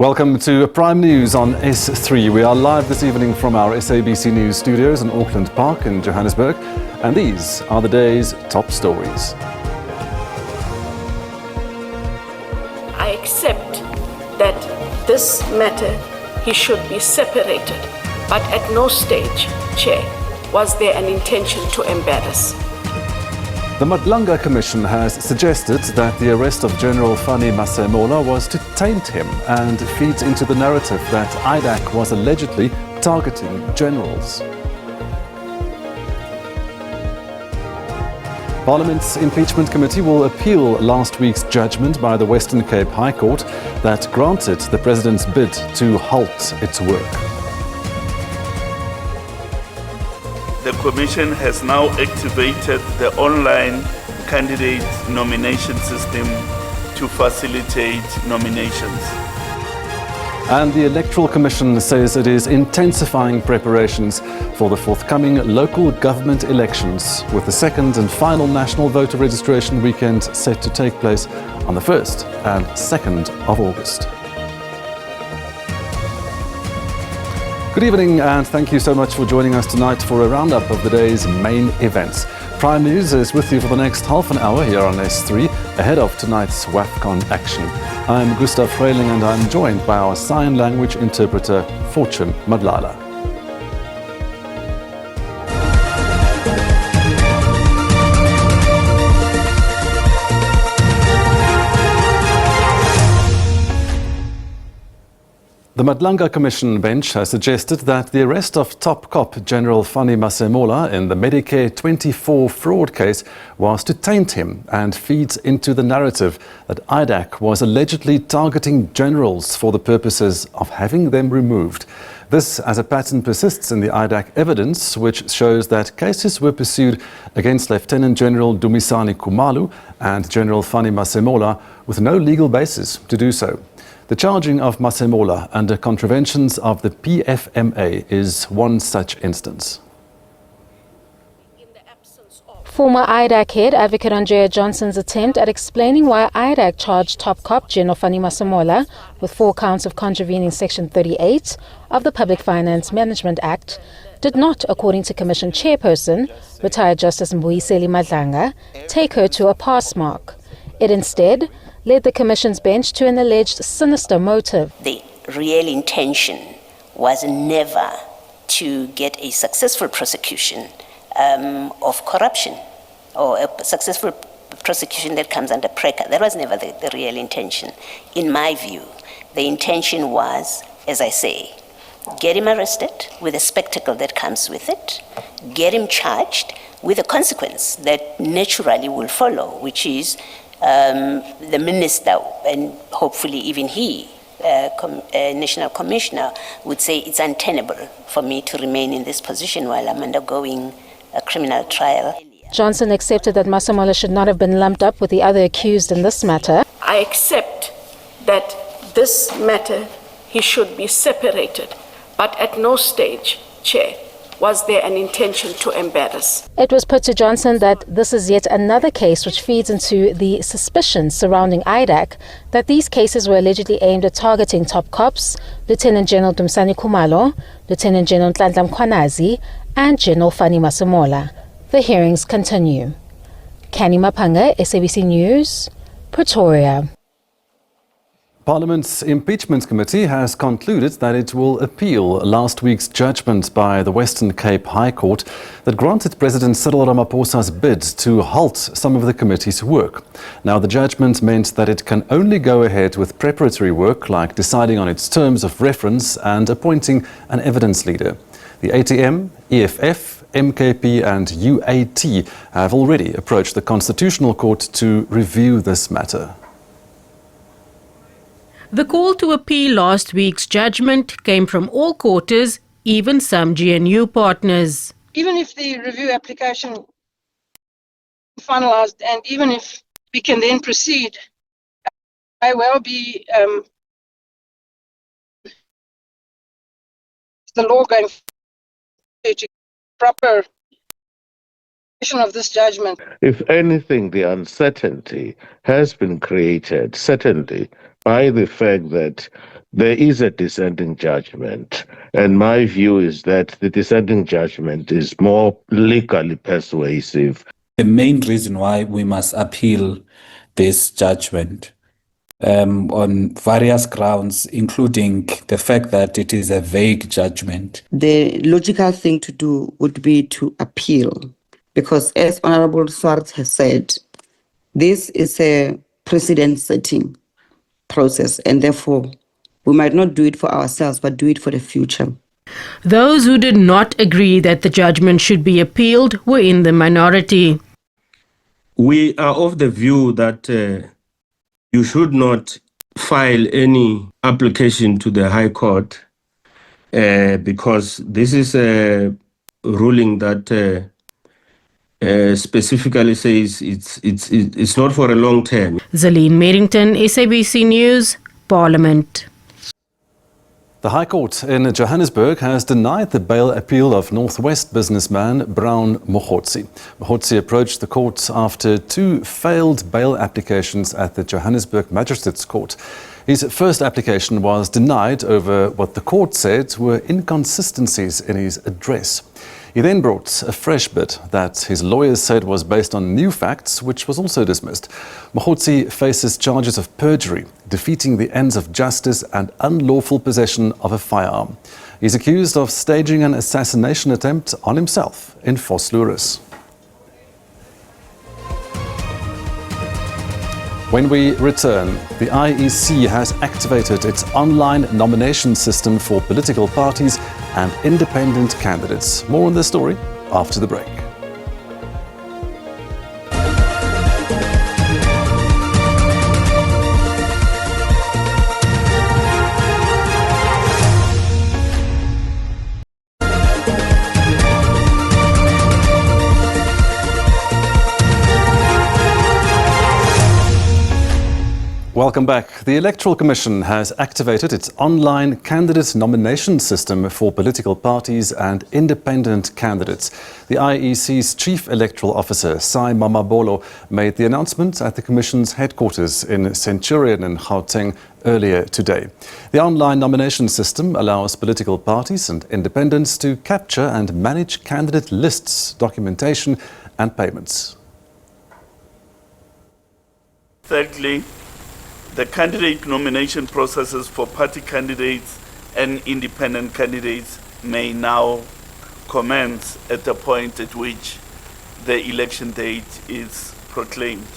Welcome to Prime News on S3. We are live this evening from our SABC News studios in Auckland Park in Johannesburg, and these are the day's top stories. I accept that this matter, he should be separated, but at no stage, Chair, was there an intention to embarrass. The Madlanga Commission has suggested that the arrest of General Fani Masemola was to taint him and feeds into the narrative that IDAC was allegedly targeting generals. Parliament's impeachment committee will appeal last week's judgment by the Western Cape High Court that granted the president's bid to halt its work. The Commission has now activated the online candidate nomination system to facilitate nominations. And the Electoral Commission says it is intensifying preparations for the forthcoming local government elections, with the second and final national voter registration weekend set to take place on the 1st and 2nd of August. Good evening and thank you so much for joining us tonight for a roundup of the day's main events. Prime News is with you for the next half an hour here on S3 ahead of tonight's WAFCON action. I'm Gustav Freiling and I'm joined by our sign language interpreter Fortune Madlala. The Madlanga Commission bench has suggested that the arrest of top cop General Fani Masemola in the Medicare 24 fraud case was to taint him and feeds into the narrative that IDAC was allegedly targeting generals for the purposes of having them removed. This as a pattern persists in the IDAC evidence, which shows that cases were pursued against Lieutenant General Dumisani Khumalo and General Fani Masemola with no legal basis to do so. The charging of Masemola under contraventions of the PFMA is one such instance. Former IDAC head Advocate Andrea Johnson's attempt at explaining why IDAC charged top cop General Fani Masemola with 4 counts of contravening Section 38 of the Public Finance Management Act did not, according to Commission Chairperson, retired Justice Mbuyiseli Madlanga, take her to a pass mark. It instead led the Commission's bench to an alleged sinister motive. The real intention was never to get a successful prosecution of corruption or a successful prosecution that comes under PRECA. That was never the real intention. In my view, the intention was, as I say, get him arrested with the spectacle that comes with it, get him charged with a consequence that naturally will follow, which is the minister, and hopefully even he, National Commissioner, would say it's untenable for me to remain in this position while I'm undergoing a criminal trial. Johnson accepted that Masemola should not have been lumped up with the other accused in this matter. I accept that this matter, he should be separated, but at no stage, Chair, was there an intention to embarrass. It was put to Johnson that this is yet another case which feeds into the suspicions surrounding IDAC that these cases were allegedly aimed at targeting top cops, Lieutenant General Dumisani Khumalo, Lieutenant General Nhlanhla Mkhwanazi, and General Fani Masemola. The hearings continue. Kani Mapanga, SABC News, Pretoria. Parliament's impeachment committee has concluded that it will appeal last week's judgment by the Western Cape High Court that granted President Cyril Ramaphosa's bid to halt some of the committee's work. Now, the judgment meant that it can only go ahead with preparatory work like deciding on its terms of reference and appointing an evidence leader. The ATM, EFF, MKP and UAT have already approached the Constitutional Court to review this matter. The call to appeal last week's judgment came from all quarters, even some GNU partners. Even if the review application is finalized and even if we can then proceed, I will be the law going to proper of this judgment. If anything, the uncertainty has been created, certainly, by the fact that there is a dissenting judgment. And my view is that the dissenting judgment is more legally persuasive. The main reason why we must appeal this judgment on various grounds, including the fact that it is a vague judgment. The logical thing to do would be to appeal, because as Honorable Swartz has said, this is a precedent-setting process, and therefore we might not do it for ourselves, but do it for the future. Those who did not agree that the judgment should be appealed were in the minority. We are of the view that you should not file any application to the High Court because this is a ruling that specifically says it's not for a long term. Zaleen Merrington, SABC News, Parliament. The High Court in Johannesburg has denied the bail appeal of Northwest businessman Brown Mogotsi. Mogotsi approached the court after 2 failed bail applications at the Johannesburg Magistrates Court. His first application was denied over what the court said were inconsistencies in his address. He then brought a fresh bid that his lawyers said was based on new facts, which was also dismissed. Mogotsi faces charges of perjury, defeating the ends of justice and unlawful possession of a firearm. He's accused of staging an assassination attempt on himself in Vosloorus. When we return, the IEC has activated its online nomination system for political parties and independent candidates. More on this story after the break. Welcome back. The Electoral Commission has activated its online candidate nomination system for political parties and independent candidates. The IEC's Chief Electoral Officer, Sai Mamabolo, made the announcement at the Commission's headquarters in Centurion in Gauteng earlier today. The online nomination system allows political parties and independents to capture and manage candidate lists, documentation and payments. Thirdly, the candidate nomination processes for party candidates and independent candidates may now commence at the point at which the election date is proclaimed.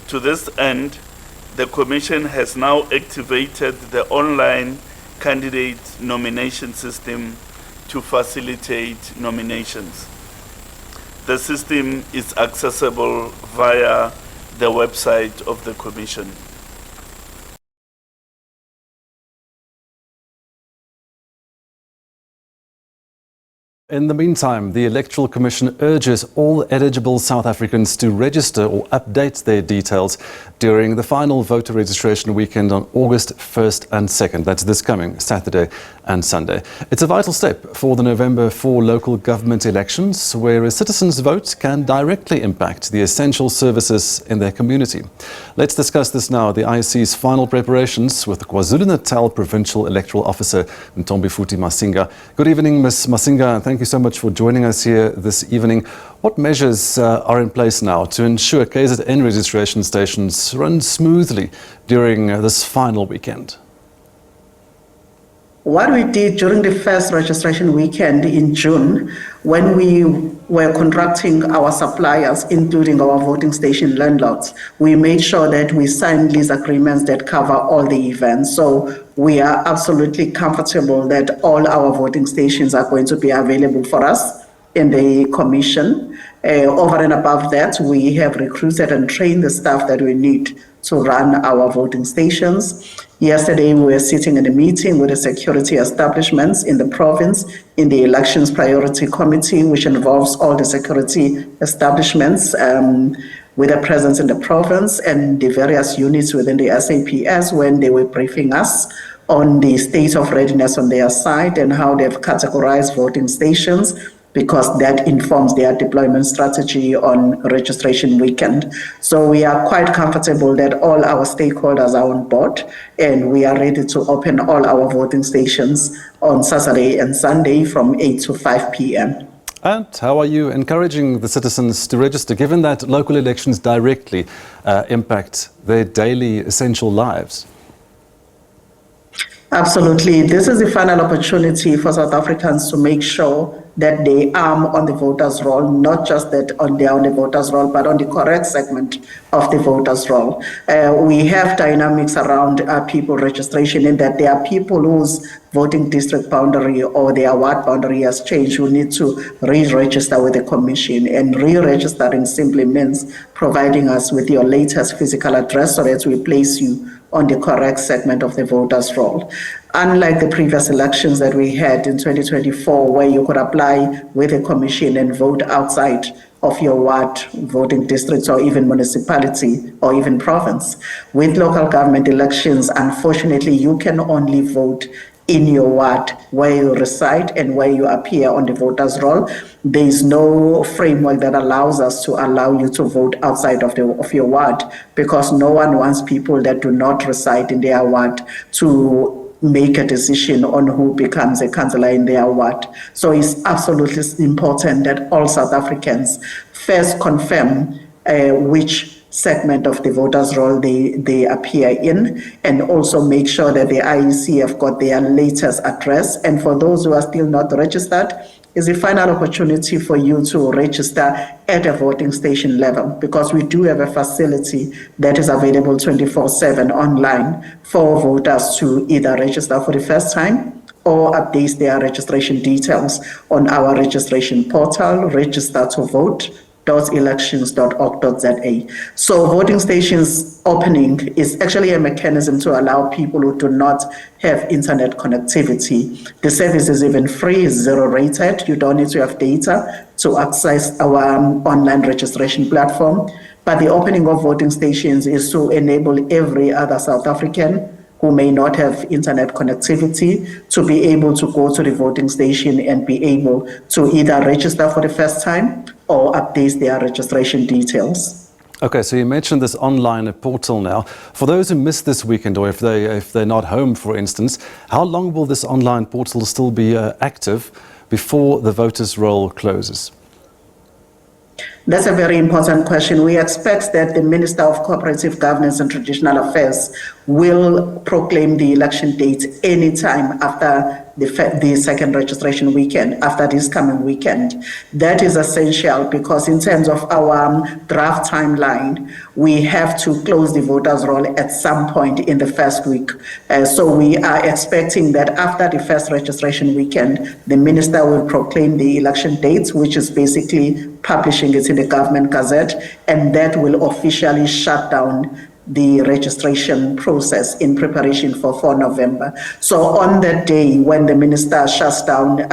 To this end, the Commission has now activated the online candidate nomination system to facilitate nominations. The system is accessible via the website of the Commission. In the meantime, the Electoral Commission urges all eligible South Africans to register or update their details during the final voter registration weekend on August 1st and 2nd. That's this coming Saturday and Sunday. It's a vital step for the November 4 local government elections, where a citizen's vote can directly impact the essential services in their community. Let's discuss this now, the IEC's final preparations with the KwaZulu-Natal Provincial Electoral Officer, Ntombifuthi Masinga. Good evening, Ms. Masinga, and thank you so much for joining us here this evening. What measures are in place now to ensure KZN registration stations run smoothly during this final weekend? What we did during the first registration weekend in June, when we were contracting our suppliers, including our voting station landlords, we made sure that we signed lease agreements that cover all the events. So we are absolutely comfortable that all our voting stations are going to be available for us in the Commission. Over and above that, we have recruited and trained the staff that we need to run our voting stations. Yesterday, we were sitting in a meeting with the security establishments in the province in the Elections Priority Committee, which involves all the security establishments with a presence in the province and the various units within the SAPS when they were briefing us on the state of readiness on their side and how they've categorized voting stations because that informs their deployment strategy on registration weekend. So we are quite comfortable that all our stakeholders are on board, and we are ready to open all our voting stations on Saturday and Sunday from 8 to 5 p.m. And how are you encouraging the citizens to register, given that local elections directly impact their daily essential lives? Absolutely. This is the final opportunity for South Africans to make sure that they are on the voters' roll, not just that they are on the voters' roll, but on the correct segment of the voters' roll. We have dynamics around people registration in that there are people whose voting district boundary or their ward boundary has changed who need to re-register with the commission. And re-registering simply means providing us with your latest physical address so that we place you on the correct segment of the voters' roll. Unlike the previous elections that we had in 2024, where you could apply with a commission and vote outside of your ward, voting districts, or even municipality, or even province. With local government elections, unfortunately, you can only vote in your ward where you reside and where you appear on the voters' roll. There is no framework that allows us to allow you to vote outside of your ward, because no one wants people that do not reside in their ward to make a decision on who becomes a councillor in their ward. So it's absolutely important that all South Africans first confirm which segment of the voters' roll they appear in, and also make sure that the IEC have got their latest address. And for those who are still not registered, is a final opportunity for you to register at a voting station level, because we do have a facility that is available 24/7 online for voters to either register for the first time or update their registration details on our registration portal, register2vote.elections.org.za. So voting stations opening is actually a mechanism to allow people who do not have internet connectivity. The service is even free, zero rated. You don't need to have data to access our online registration platform. But the opening of voting stations is to enable every other South African who may not have internet connectivity to be able to go to the voting station and be able to either register for the first time or update their registration details. Okay, so you mentioned this online portal now. For those who missed this weekend, or if they're not home, for instance, how long will this online portal still be active before the voters' roll closes? That's a very important question. We expect that the Minister of Cooperative Governance and Traditional Affairs will proclaim the election date anytime after the second registration weekend, after this coming weekend. That is essential because in terms of our draft timeline, we have to close the voters' roll at some point in the first week. So we are expecting that after the first registration weekend, the Minister will proclaim the election dates, which is basically publishing it in the Government Gazette, and that will officially shut down the registration process in preparation for 4 November. So on that day when the minister shuts down,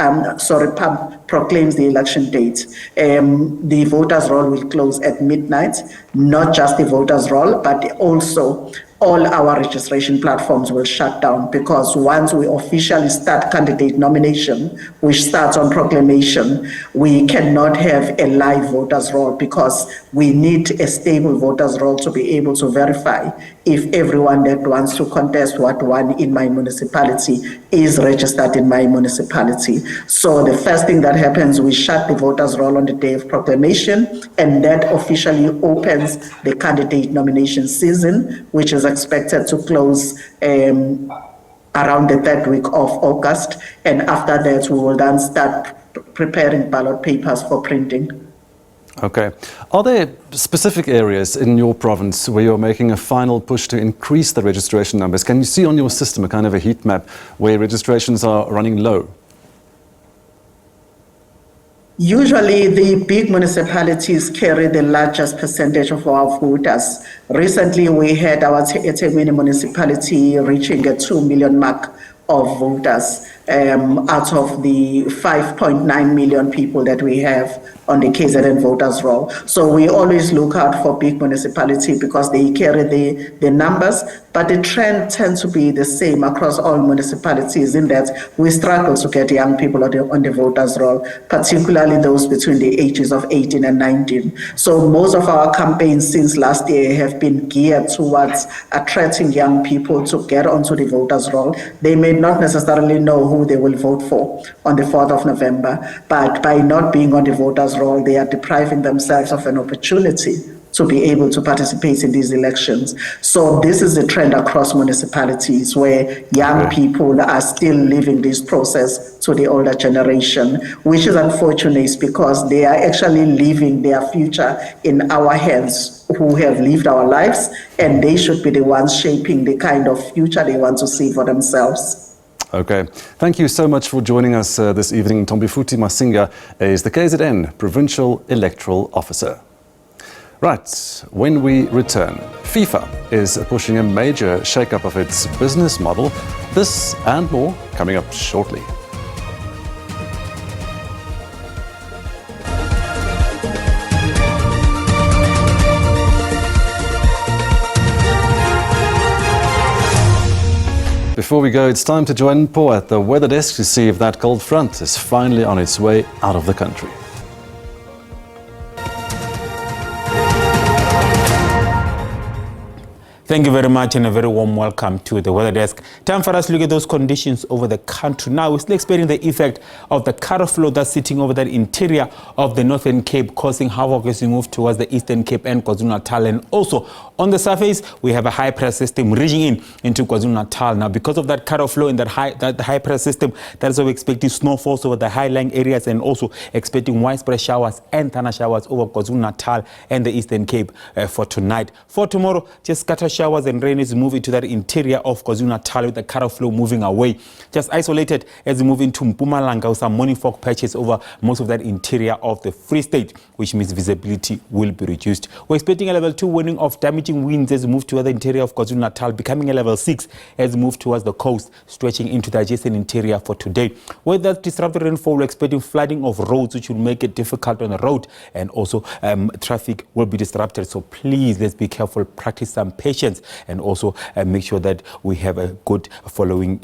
proclaims the election date, the voters' roll will close at midnight, not just the voters' roll, but also all our registration platforms will shut down, because once we officially start candidate nomination, which starts on proclamation, we cannot have a live voters roll, because we need a stable voters roll to be able to verify if everyone that wants to contest what won in my municipality is registered in my municipality. So the first thing that happens, we shut the voters roll on the day of proclamation, and that officially opens the candidate nomination season, which is expected to close around the 3rd week of August. And after that, we will then start preparing ballot papers for printing. Okay. Are there specific areas in your province where you're making a final push to increase the registration numbers? Can you see on your system a kind of a heat map where registrations are running low? Usually, the big municipalities carry the largest percentage of our voters. Recently, we had our eThekwini municipality reaching a 2 million mark of voters. out of the 5.9 million people that we have on the KZN voters roll. So we always look out for big municipality because they carry the numbers, but the trend tends to be the same across all municipalities in that we struggle to get young people on the voters roll, particularly those between the ages of 18 and 19. So most of our campaigns since last year have been geared towards attracting young people to get onto the voters roll. They may not necessarily know who they will vote for on the 4th of November, but by not being on the voters roll, they are depriving themselves of an opportunity to be able to participate in these elections. So this is a trend across municipalities where young people are still living this process to the older generation, which is unfortunate because they are actually leaving their future in our hands who have lived our lives, and they should be the ones shaping the kind of future they want to see for themselves. Okay, thank you so much for joining us this evening. Tombifuthi Masinga is the KZN Provincial Electoral Officer. Right, when we return, FIFA is pushing a major shake-up of its business model. This and more coming up shortly. Before we go, it's time to join Paul at the weather desk to see if that cold front is finally on its way out of the country. Thank you very much and a very warm welcome to the weather desk. Time for us to look at those conditions over the country. Now, we're still experiencing the effect of the cutoff flow that's sitting over that interior of the Northern Cape, causing havoc as we move towards the Eastern Cape and KwaZulu-Natal. And also, on the surface, we have a high pressure system reaching into KwaZulu-Natal. Now, because of that cutoff flow and that high pressure system, that is why we're expecting snowfalls over the high-lying areas and also expecting widespread showers and thunder showers over KwaZulu-Natal and the Eastern Cape for tonight. For tomorrow, just scatter showers and rain is moving to that interior of KwaZulu-Natal with the cutoff flow moving away. Just isolated as we move into Mpumalanga with some morning fog patches over most of that interior of the Free State, which means visibility will be reduced. We're expecting a level 2 warning of damaging winds as we move to the interior of KwaZulu-Natal, becoming a level 6 as we move towards the coast, stretching into the adjacent interior for today. With that disrupted rainfall, we're expecting flooding of roads, which will make it difficult on the road, and also traffic will be disrupted. So please, let's be careful, practice some patience, and also make sure that we have a good following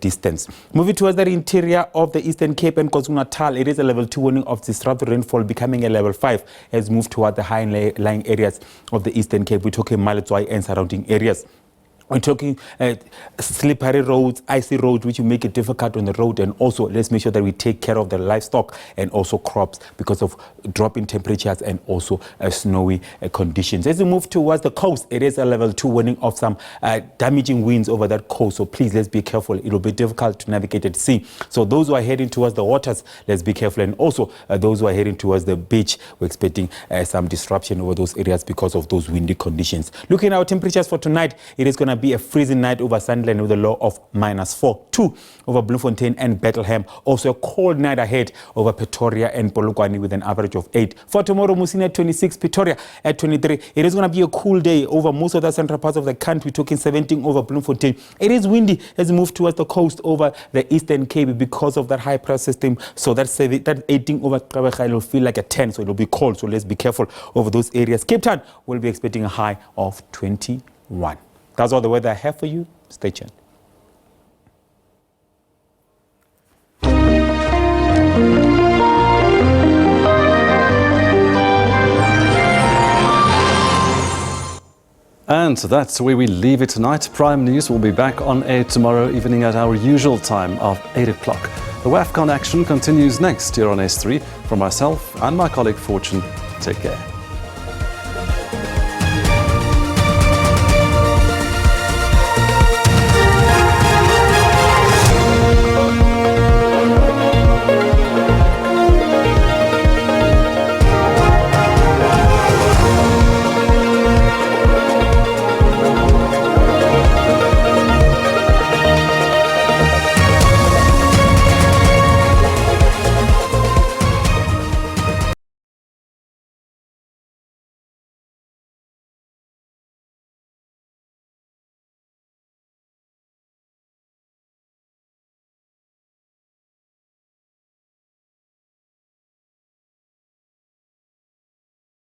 distance. Moving towards the interior of the Eastern Cape and KwaZulu-Natal, it is a level 2 warning of disrupted rainfall, becoming a level 5 as we move toward the high-lying areas of the Eastern Cape. We're talking Maletswai and surrounding areas. We're talking slippery roads, icy roads, which will make it difficult on the road. And also, let's make sure that we take care of the livestock and also crops because of dropping temperatures and also snowy conditions. As we move towards the coast, it is a level 2 warning of some damaging winds over that coast. So please, let's be careful. It will be difficult to navigate at sea. So those who are heading towards the waters, let's be careful. And also, those who are heading towards the beach, we're expecting some disruption over those areas because of those windy conditions. Looking at our temperatures for tonight, it is going to be a freezing night over Sunderland with a low of -4, 2 over Bloemfontein and Bethlehem. Also a cold night ahead over Pretoria and Polokwane with an average of 8. For tomorrow, Musina at 26, Pretoria at 23. It is going to be a cool day over most of the central parts of the country. We're talking 17 over Bloemfontein. It is windy as we move towards the coast over the Eastern Cape because of that high pressure system. So that 18 over Kabega will feel like a 10, so it will be cold. So let's be careful over those areas. Cape Town will be expecting a high of 21. That's all the weather I have for you. Stay tuned. And that's where we leave it tonight. Prime News will be back on air tomorrow evening at our usual time of 8 o'clock. The WAFCON action continues next here on S3. From myself and my colleague Fortune, take care.